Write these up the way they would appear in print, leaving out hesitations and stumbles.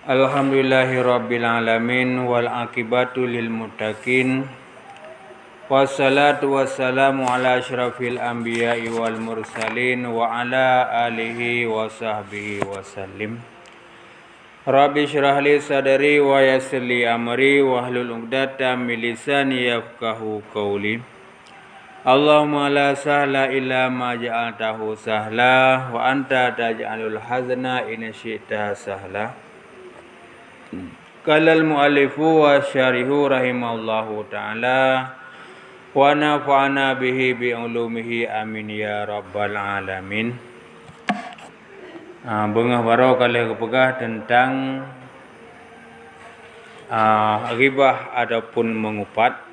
Alhamdulillahirabbil alamin wal aqibatu lil muttaqin. Wassalatu wassalamu ala asyrafil anbiya'i wal mursalin wa ala alihi wa sahbihi wasallim. Rabbi syrah li sadri wa yassir li amri wahlul 'uqdatam min lisani yafqahu qawli. Allahumma la sahla illa ma ja'altahu sahla wa anta taj'alul hazna in syi'ta sahla. Qalal mu'allifu wa syarihu rahimallahu ta'ala wa nafa'ana bihi bi ulumihi amin ya rabbal alamin. Bengah baru kali kepegah tentang ghibah ataupun mengupat.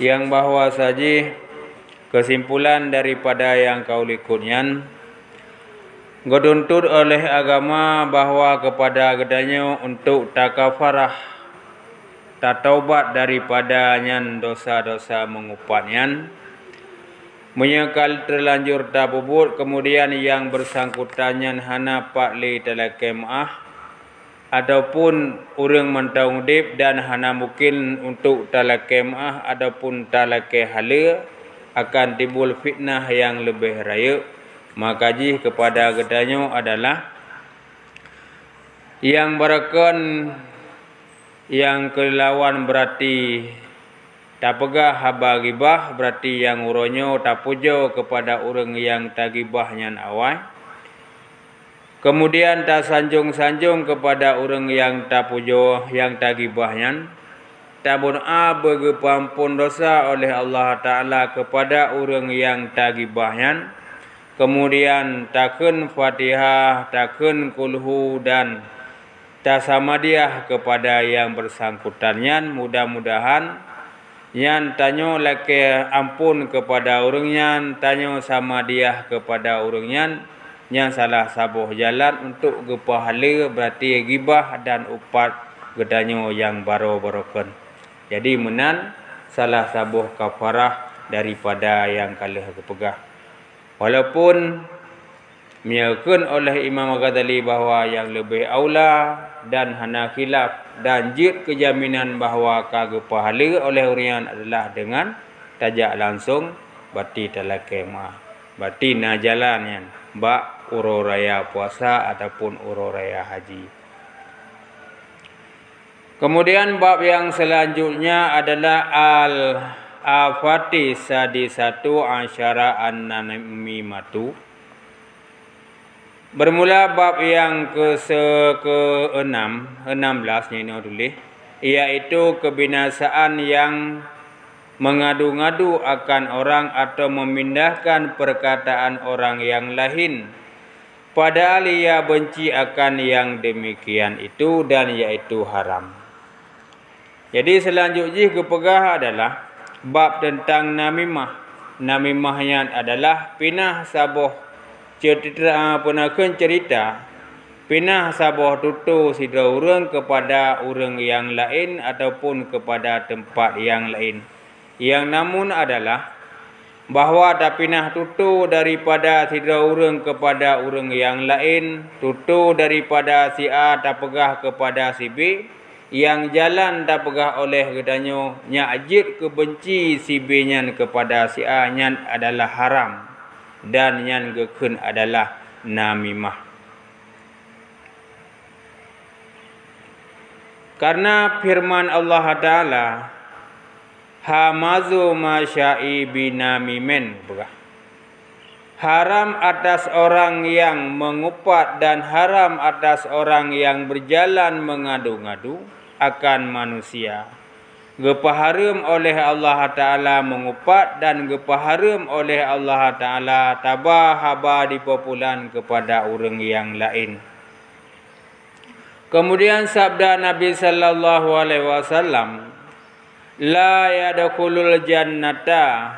Yang bahwa saja kesimpulan daripada yang kau likutnya dituntut oleh agama bahwa kepada gedanya untuk tak kafarah, tak taubat daripadanya dosa-dosa mengupatnya, menyekal terlanjur tak bubut, kemudian yang bersangkutannya hana pakli talakai maah ataupun orang mentang udip dan hana mungkin untuk talakai maah ataupun talakai hala, akan timbul fitnah yang lebih raya. Maka jih kepada gedanya adalah yang berakon yang kelawan berarti tak pegah haba gibah, berarti yang uronyo tak pujo kepada orang yang tak gibahnya awal. Kemudian tak sanjung-sanjung kepada orang yang tak pujo, yang tak gibahnya. Tak berdoa bagi pengampun dosa oleh Allah Ta'ala kepada orang yang tak gibahnya. Kemudian takun Fatihah, takun kulhu dan tak samadiah kepada yang bersangkutannya. Mudah-mudahan yang tanya laki ampun kepada orangnya, tanya samadiah kepada orangnya. Yang salah sabuh jalan untuk gepahala berarti gibah dan upat gedanya yang baru-barukan. Jadi menan salah sabuh kafarah daripada yang kalah kepegah. Walaupun menyatakan oleh Imam Ghazali bahawa yang lebih aula dan hana khilaf dan jid kejaminan bahawa kagak pahala oleh orang adalah dengan tajak langsung berarti talakai maah, berarti na jalannya bak uro raya puasa ataupun uro raya haji. Kemudian bab yang selanjutnya adalah al-afati sadisatu asyara an-namimatu. Bermula bab yang ke-16 ini tulis, iaitu kebinasaan yang mengadu-ngadu akan orang atau memindahkan perkataan orang yang lain, padahal ia benci akan yang demikian itu dan iaitu haram. Jadi selanjutnya kepegah adalah bab tentang namimah. Namimahnya adalah pinah sabuh cerita pinah sabuh tutu sidra orang kepada orang yang lain ataupun kepada tempat yang lain. Yang namun adalah bahawa tak pinah tutu daripada sidra orang kepada orang yang lain, tutu daripada si A tak pegah kepada si B, yang jalan tak pegah oleh gedanya nyajid kebenci si B nyan kepada si A nyan adalah haram dan nyan gekun adalah namimah. Karena firman Allah Ta'ala, hamazu masya'i binamimen, haram atas orang yang mengupat dan haram atas orang yang berjalan mengadu-ngadu akan manusia. Gepaharam oleh Allah Ta'ala mengupat dan gepaharam oleh Allah Ta'ala tabah haba dipopulan kepada orang yang lain. Kemudian sabda Nabi sallallahu alaihi wasallam, la yadkhulul jannata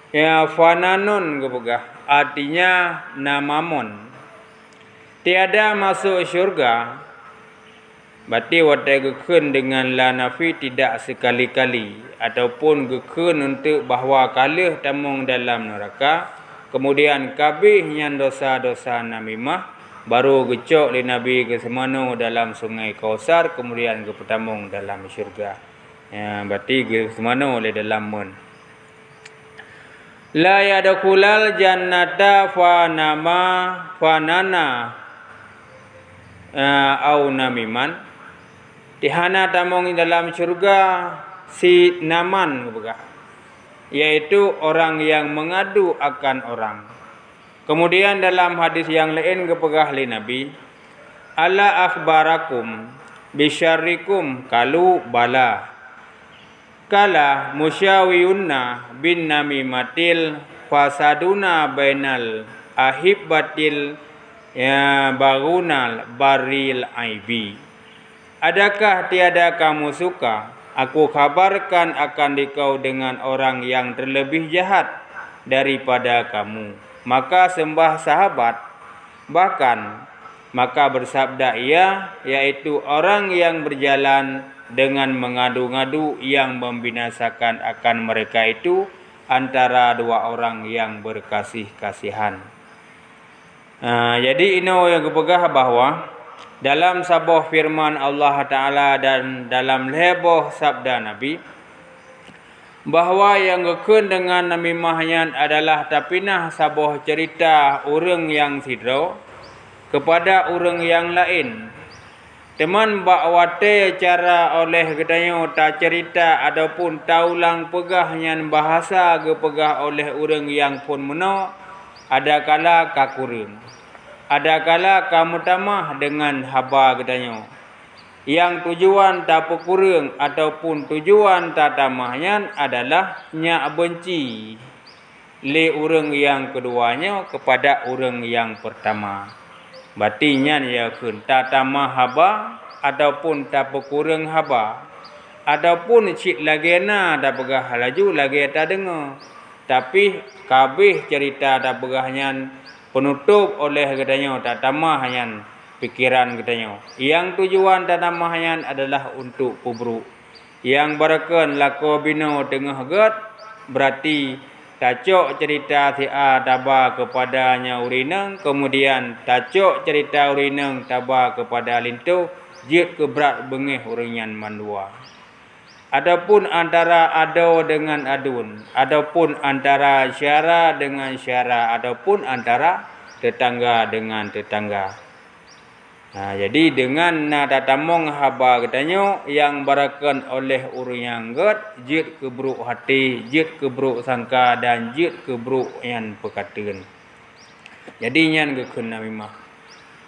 ya fananun kepegah, artinya namamun, tiada masuk syurga Berarti watai gekun dengan la nafi tidak sekali-kali ataupun gekun untuk bahawa kalah tamung dalam neraka. Kemudian kabihnya dosa-dosa namimah baru gecok li Nabi ke semano dalam sungai Kausar, kemudian ke pertamung dalam syurga. Ya, berarti ke semano le dalam mun. La yadkhulal jannata fanana au namiman. Tihana tamung dalam syurga si naman bukan, yaitu orang yang mengadu akan orang. Kemudian dalam hadis yang lain kepegah li Nabi, ala akhbarakum bisyarrikum kalu bala kala musyawiyunna bin namimatil fasaduna bainal ahibbatil ya barunal baril aibi. Adakah tiada kamu suka aku kabarkan akan dikau dengan orang yang terlebih jahat daripada kamu? Maka sembah sahabat, bahkan maka bersabda ia, yaitu orang yang berjalan dengan mengadu-ngadu yang membinasakan akan mereka itu antara dua orang yang berkasih-kasihan. Jadi ini yang kepegah bahawa dalam sabah firman Allah Ta'ala dan dalam leboh sabda Nabi, bahawa yang gekun dengan namimahnya adalah tapinah sabah cerita orang yang sidro kepada orang yang lain. Teman bakwate cara oleh gedanyo ta cerita ataupun taulang pegahnya bahasa gepegah oleh orang yang pun meno, ada kala kakurung. Ada kala kamu tamah dengan haba gedanyo. Yang tujuan tak pekurung ataupun tujuan tak tamahnya adalah nyak benci le orang yang keduanya kepada orang yang pertama. Berarti nyan ya kun tak tamah haba ataupun tak pekurung haba. Ataupun cik lagi na tak pegah laju lagi tak dengar. Tapi kabeh cerita tak pegahnya penutup oleh katanya tak tamahnya pikiran katanya. Yang tujuan tak tamahnya adalah untuk pubruk. Yang barakan lako bino tengah gat berarti tacok cerita si A taba kepadanya urinang, kemudian tacok cerita urinang taba kepada lintu, jid keberat bengih uringan mandua. Adapun antara ado dengan adun, adapun antara syara dengan syara, adapun antara tetangga dengan tetangga. Jadi dengan tatamong haba katanya yang barakan oleh orang yang gat, jid kebruk hati, jid kebruk sangka dan jid kebruk yang perkataan. Jadi yang gekun namimah.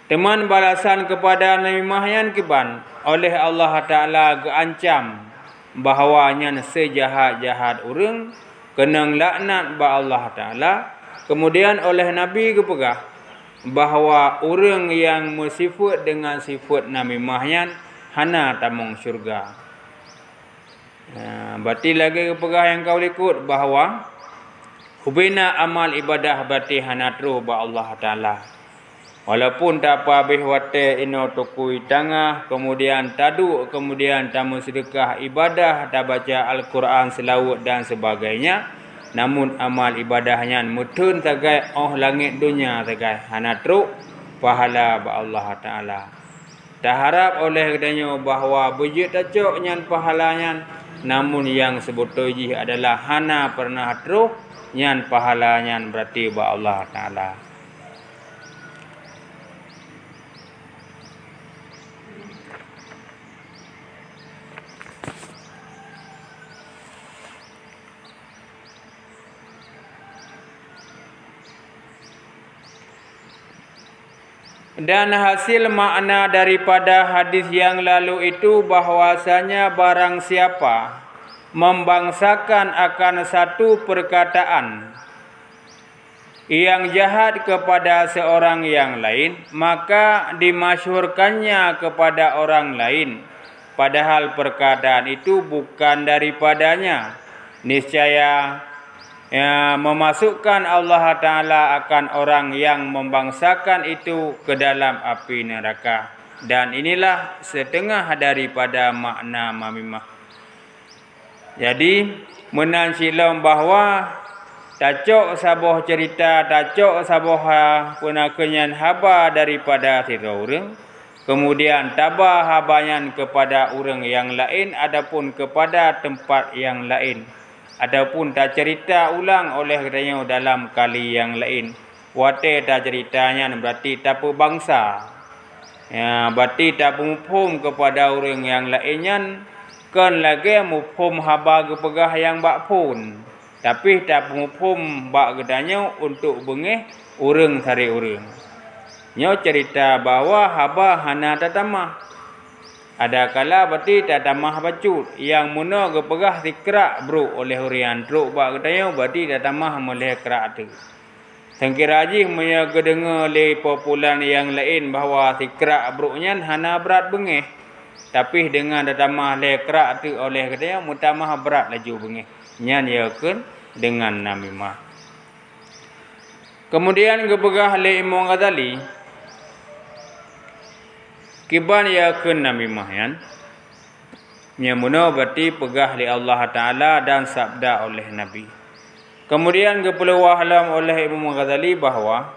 Teman balasan kepada namimah yang kiban oleh Allah Ta'ala geancam bahawanya sejahat-jahat orang kena laknat ba Allah Ta'ala. Kemudian oleh Nabi kepegah bahawa orang yang bersifat dengan sifat namimahnya hana tamung syurga. Berarti lagi kepegah yang kau ikut bahawa hubina amal ibadah berarti hana terus ba Allah Ta'ala. Walaupun tak apa habis wate ino tukui tangah, kemudian taduk, kemudian tamu sedekah ibadah, tak baca Al-Quran selawat dan sebagainya. Namun amal ibadahnya mutun tagai langit dunia tagai hana truk pahala ba Allah Ta'ala. Tak harap oleh kedanya bahawa bujit tacok nyan pahalanya, namun yang sebetulnya adalah hana pernah truk nyan pahalanya berarti ba Allah Ta'ala. Dan hasil makna daripada hadis yang lalu itu bahwasanya barang siapa membangsakan akan satu perkataan yang jahat kepada seorang yang lain, maka dimasyhurkannya kepada orang lain, padahal perkataan itu bukan daripadanya. Niscaya memasukkan Allah Ta'ala akan orang yang membangsakan itu ke dalam api neraka. Dan inilah setengah daripada makna namimah. Jadi menan silom bahawa tacok sabuh cerita, tacok sabuh penakenyan haba daripada tira orang, kemudian tabah habanyan kepada orang yang lain adapun kepada tempat yang lain, adapun tak cerita ulang oleh katanya dalam kali yang lain. Wate tak ceritanya berarti tak bangsa. Ya, berarti tak mufhum kepada orang yang lainnya, kan lagi mufhum haba kepegah yang bak pun. Tapi tak mufhum bak gedanya untuk bengih orang sari orang. Nyo cerita bahawa haba hana tatamah. Ada kala berarti tatamah bacut. Yang muna kepegah dikerak bro oleh orang truk bak gedanya berarti tatamah moleh kerak tu. Sangkira haji punya kedengar le populan yang lain bahawa dikerak broknya hana berat bengih. Tapi dengan tatamah le kerak tu oleh katanya mutamah berat laju bengih. Nyan ya kan dengan namimah. Kemudian kepegah le Imam Ghazali kiban ya kan namimah yan. Nyamuna berarti pegah li Allah Taala dan sabda oleh Nabi. Kemudian kepeluah alam oleh Imam Ghazali bahawa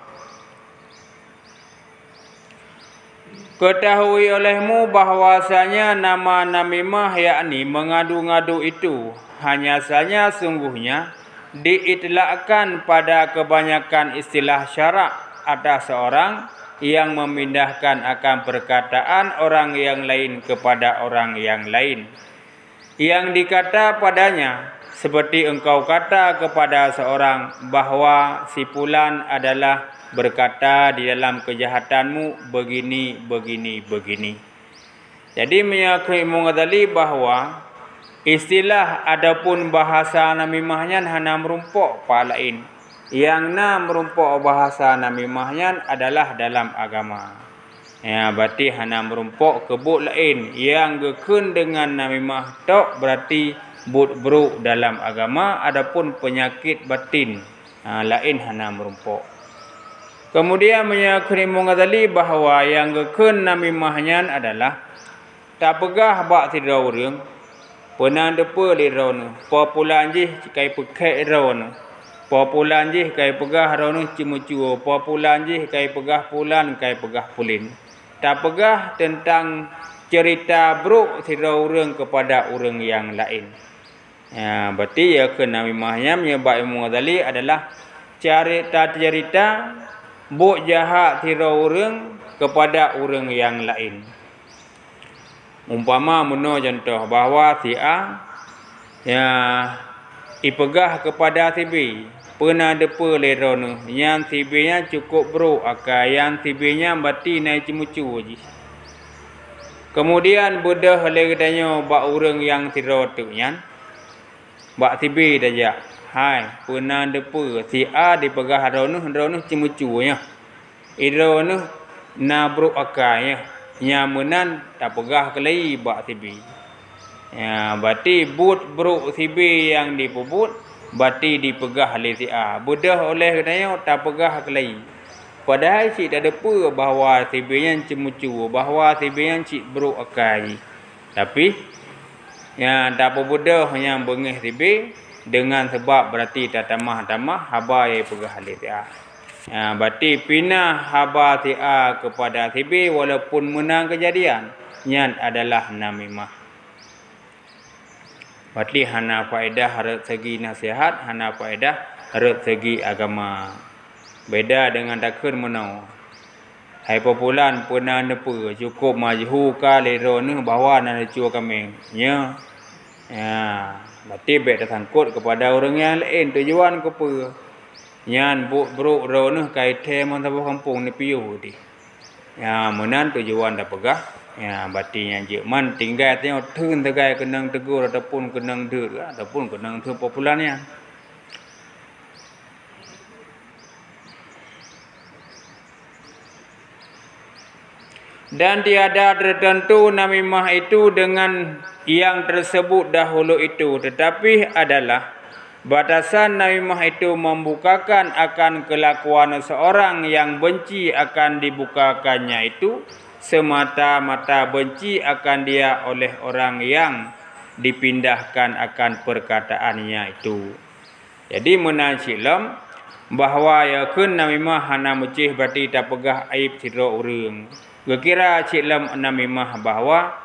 ketahui olehmu bahwasanya nama namimah yakni mengadu-ngadu itu hanya saja sungguhnya diitlakkan pada kebanyakan istilah syarak atas seorang yang memindahkan akan perkataan orang yang lain kepada orang yang lain. Yang dikata padanya seperti engkau kata kepada seorang bahawa si fulan adalah berkata di dalam kejahatanmu begini, begini, begini. Jadi menyakui Imam Ghazali bahawa istilah adapun bahasa namimahnya hana merumpuk pak lain. Yang na merumpuk bahasa namimahnya adalah dalam agama. Ya, berarti hana merumpuk kebut lain. Yang gekun dengan namimah tok berarti buruk dalam agama, adapun penyakit batin lain hana merumpuk. Kemudian menyakuni Imam Ghazali bahawa yang gekun namimahnya adalah tak pegah bak tira orang, pernah depa lirona, populan jih kai pekai rona, populan jih kai pegah rona cimucu, populan jih kai pegah pulan kai pegah pulin. Tak pegah tentang cerita buruk tira orang kepada orang yang lain. Ya, berarti ya ke namimahnya menyebab Imam Ghazali adalah cerita buk jahat tira orang kepada orang yang lain. Umpama muno contoh bahawa si A ya ipegah kepada si B, pernah depa lerona yang si B nya cukup bro akal, yang si B nya berarti naik cimucu je. Kemudian bedah oleh katanya bak orang yang tira tu nya bak si B saja. Hai, pernah depa si A dipegah rona cimucunya. Rona na bro akanya. Nyamenan tak pegah kelai bak si B. Ya, berarti but bro si B yang dipebut berarti dipegah oleh si A. Bedah oleh katanya tak pegah kelai. Padahal cik tak depa bahawa si B yang cimucu, bahawa si B yang cik bro akai. Tapi ya tak apa bodoh yang bengih si B dengan sebab berarti tak tamah haba yang pegah oleh si A. Ya, berarti pindah haba si A kepada si B walaupun menang kejadian, nyan adalah namimah. Berarti hana faedah harap segi nasihat, hana faedah harap segi agama. Beda dengan takun menau. Hai populan pernah nepa cukup majhu ka lerona bahawa nak cua kami. Ya. Ya, berarti baik tersangkut kepada orang yang lain tujuan ke apa? Nyan buruk rona kai teman sabah kampung ni piu di. Ya, menan tujuan dah pegah. Ya, berarti yang je man tinggal tengok tun tegai kenang tegur ataupun kenang dur ataupun kenang tu populannya. Dan tiada tertentu namimah itu dengan yang tersebut dahulu itu, tetapi adalah batasan namimah itu membukakan akan kelakuan seorang yang benci akan dibukakannya itu semata-mata benci akan dia oleh orang yang dipindahkan akan perkataannya itu. Jadi menancilam bahawa ya kun namimah hana mucih berarti tak pegah aib sidro urang. Gekira ciklam namimah bahawa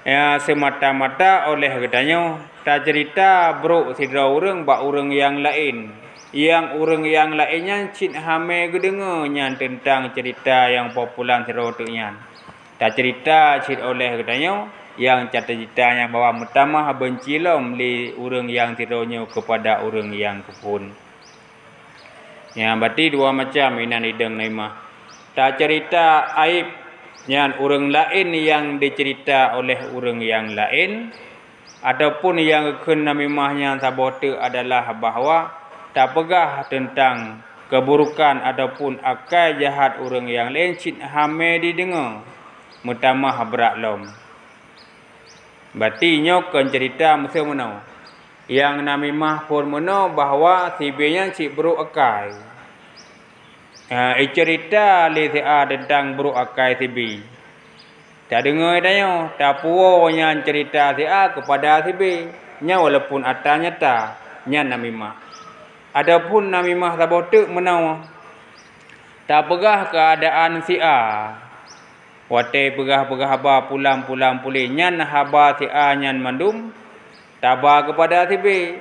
ya semata-mata oleh katanya tak cerita bro sidro urang ba urang yang lain. Yang urang yang lainnya cit hame gedengarnya tentang cerita yang popular sidro tuknya. Tak cerita cit oleh katanya yang ceritanya bahawa mutamah bencilom li urang yang tidaknya kepada urang yang kepun. Ya, berarti dua macam inan ideng naimah. Tak cerita aib yang urang lain yang dicerita oleh urang yang lain, ataupun yang kenamimahnya sabote adalah bahawa tak pegah tentang keburukan ataupun akal jahat urang yang lain cit hame didengar mutamah beraklom. Berarti nyok cerita mesti menau. Yang namimah pun menau bahawa sibenya cik buruk akai. Cerita li tentang buruk akai sibi. Tak dengar dia, tak puanya cerita dia kepada sibi. Nya walaupun atanya ta, nya namimah. Adapun namimah sabotek menau. Tak pegah keadaan si A. Wate pegah-pegah haba pulang-pulang pulih nyan haba si A nyan mandum taba kepada si B.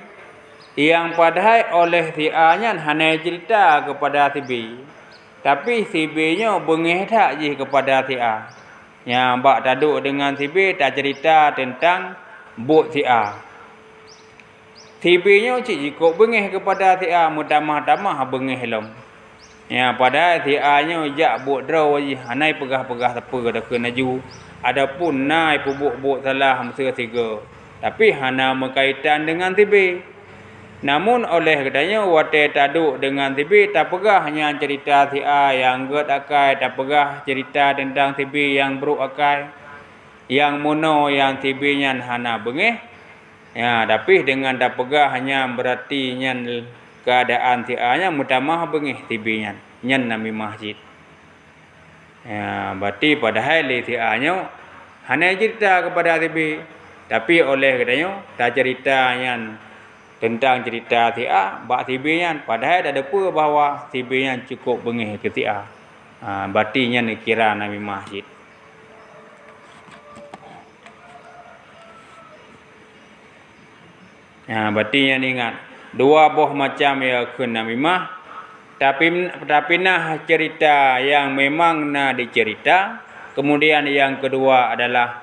Yang padahal oleh si A nyan hanya cerita kepada si B. Tapi si B nya bengih tak je kepada si A. Yang bak taduk dengan si B tak cerita tentang bot si A. Si B nya cik jikuk bengih kepada si A mutamah-tamah bengih lom. Ya, padahal si A nya jak buk draw je. Hanai pegah-pegah siapa dah kena ju. Adapun nai pubuk-buk salah mesti tiga. Tapi hana berkaitan dengan si B. Namun oleh katanya wate taduk dengan si B tak pegah hanya cerita si A yang get akai, tak pegah cerita tentang si B yang buruk akai. Yang mono yang si B nya hana bengih. Ya, tapi dengan tak pegah hanya berarti nyan keadaan si A nya mutamah bengih si B nya nyan nami masjid. Ya, berarti padahal si A nya hanya cerita kepada si B. Tapi oleh katanya tak cerita nyan tentang cerita si A bak si B nya padahal tak ada apa bahawa si B nya cukup bengih ke si A. Berarti nyan kira nami masjid. Ya, berarti yang ingat dua boh macam ya kun namimah. Tapi nah cerita yang memang nak dicerita. Kemudian yang kedua adalah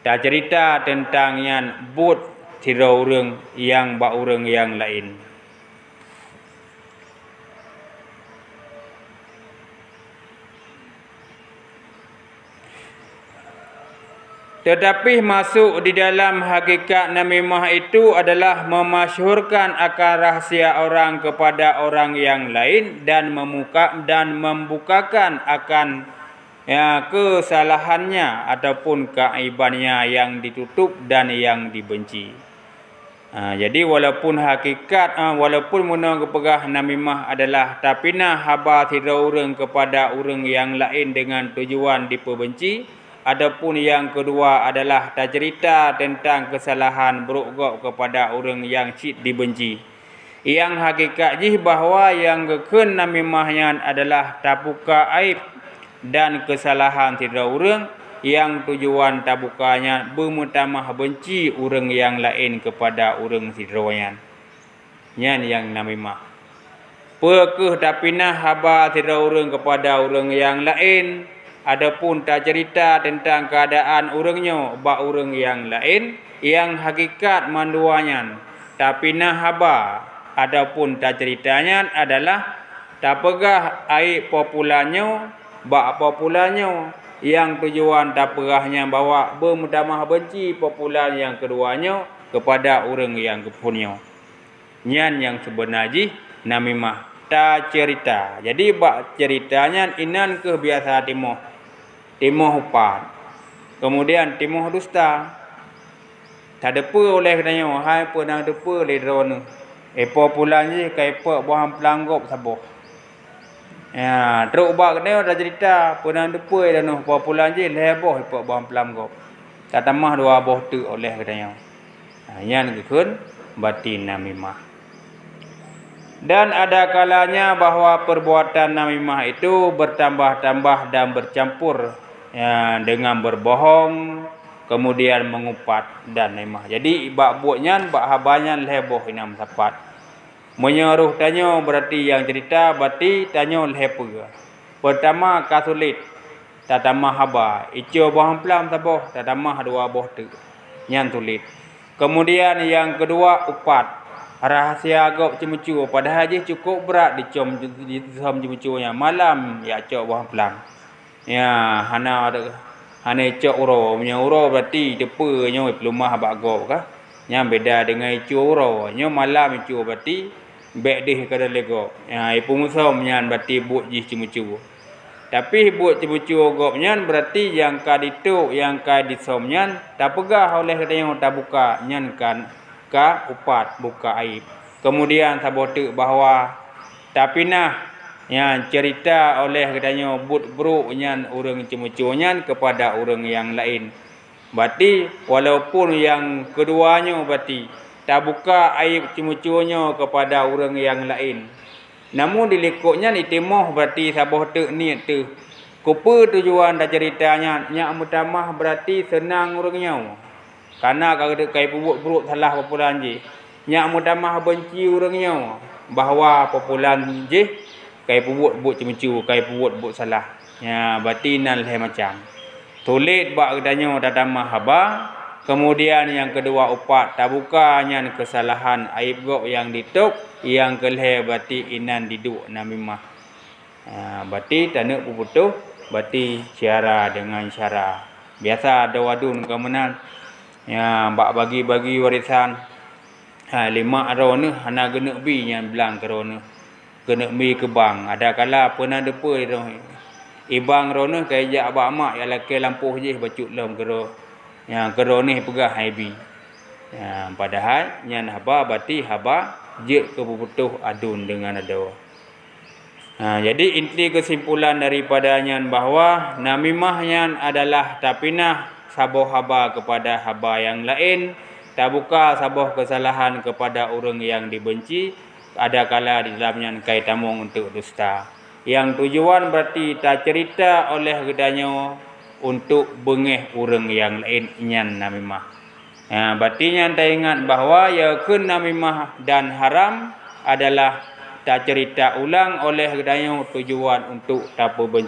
tak cerita tentang yang but tira urang yang bak urang yang lain. Tetapi masuk di dalam hakikat namimah itu adalah memasyhurkan akan rahsia orang kepada orang yang lain dan membukakan akan kesalahannya ataupun keaibannya yang ditutup dan yang dibenci. Jadi walaupun hakikat walaupun muna kepegah namimah adalah tapina haba tira urang kepada urang yang lain dengan tujuan diperbenci. Adapun yang kedua adalah tak cerita tentang kesalahan buruk gok kepada orang yang cit dibenci. Yang hakikat jih bahawa yang keken namimahnya adalah tabuka aib dan kesalahan tidak orang yang tujuan tabukanya bermutamah benci orang yang lain kepada orang sidroyan. Nyan yang namimah. Pekeh tapina haba tidak orang kepada orang yang lain. Adapun tak cerita tentang keadaan orangnya bak orang yang lain yang hakikat manduanya. Tapi nah haba adapun tak ceritanya adalah tak pegah aib popularnya bak popularnya yang tujuan tak pegahnya bawa bermutamah benci popular yang keduanya kepada orang yang kepunnya. Nyan yang sebenarnya namimah tak cerita. Jadi bak ceritanya inan ke biasa Timoh upat. Kemudian timoh dusta. Tak ada apa oleh katanya. Hai apa nak ada apa le drone. Epo pulang je ke epo buang pelanggop saboh. Ya, teruk bak kena dah cerita pernah depoi dah noh pulang je leboh ipok bang pelam gop. Tak tamah dua boh tu oleh katanya. Yan gekun batin namimah. Dan ada kalanya bahawa perbuatan namimah itu bertambah-tambah dan bercampur ya, dengan berbohong, kemudian mengupat dan namimah. Jadi bak buatnya bak habanyan leboh inam sapat. Menyeruh tanya berarti yang cerita berarti tanya lepa. Pertama kasulit, tak tamah haba. Ijo bohong pelam saboh, tak tamah dua boh tu. Yang tulit. Kemudian yang kedua upat. Rahasia agak cemucu. Padahal je cukup berat dicom cemucunya. Malam ya cok bohong pelam. Ya, hana cok uro. Punya uro berarti depanya pelumah abak gop kah. Yang beda dengan icu uro. Nya malam icu berarti bek deh kada lego. Ya, ipu musom nyan berarti buat jih cemucu. Tapi buat cemucu gopnyan berarti yang ka dituk, yang ka disomnyan tak pegah oleh katanya tak buka nyan kan ka upat buka aib. Kemudian sabotek bahawa tapi nah yang cerita oleh katanya but buruk nyan urang cemucu nyan kepada orang yang lain. Berarti walaupun yang keduanya berarti tak buka aib cemucunya kepada orang yang lain. Namun dilikutnya ditimoh berarti saboh tu niat tu. Kupa tujuan dah ceritanya nyak mutamah berarti senang orangnya. Karena kalau kai buruk salah populan je. Nyak mutamah benci orangnya bahawa populan je kai buat cemucu, kai buat salah. Ya berarti nan leh macam. Tulit bak katanya dah tamah haba. Kemudian yang kedua upat tak bukanya kesalahan aib gok yang dituk yang keleh berarti inan diduk namimah. Berarti tak nak puputuh berarti cara dengan cara. Biasa ada wadun kemenan ya bak bagi-bagi warisan. Lima arona hana genek bi yang belang kerona. Genek mi ke bang. Ada kala pernah depoi dah. Ibang rona kai jak abak mak yang laki lampuh je bacut lom kero. Yang kero ni pegah haibi. Ya, padahal nyan haba berarti haba je keputuh adun dengan ado. Jadi inti kesimpulan daripada nyan bahawa namimah nyan adalah tapinah saboh haba kepada haba yang lain, tak buka saboh kesalahan kepada orang yang dibenci, ada kala di dalamnya kai tamung untuk dusta. Yang tujuan berarti tak cerita oleh gedanya untuk bengeh orang yang lain nyan namimah. Berarti nyan tak ingat bahawa ya kun namimah dan haram adalah tak cerita ulang oleh gedanya tujuan untuk tak benci.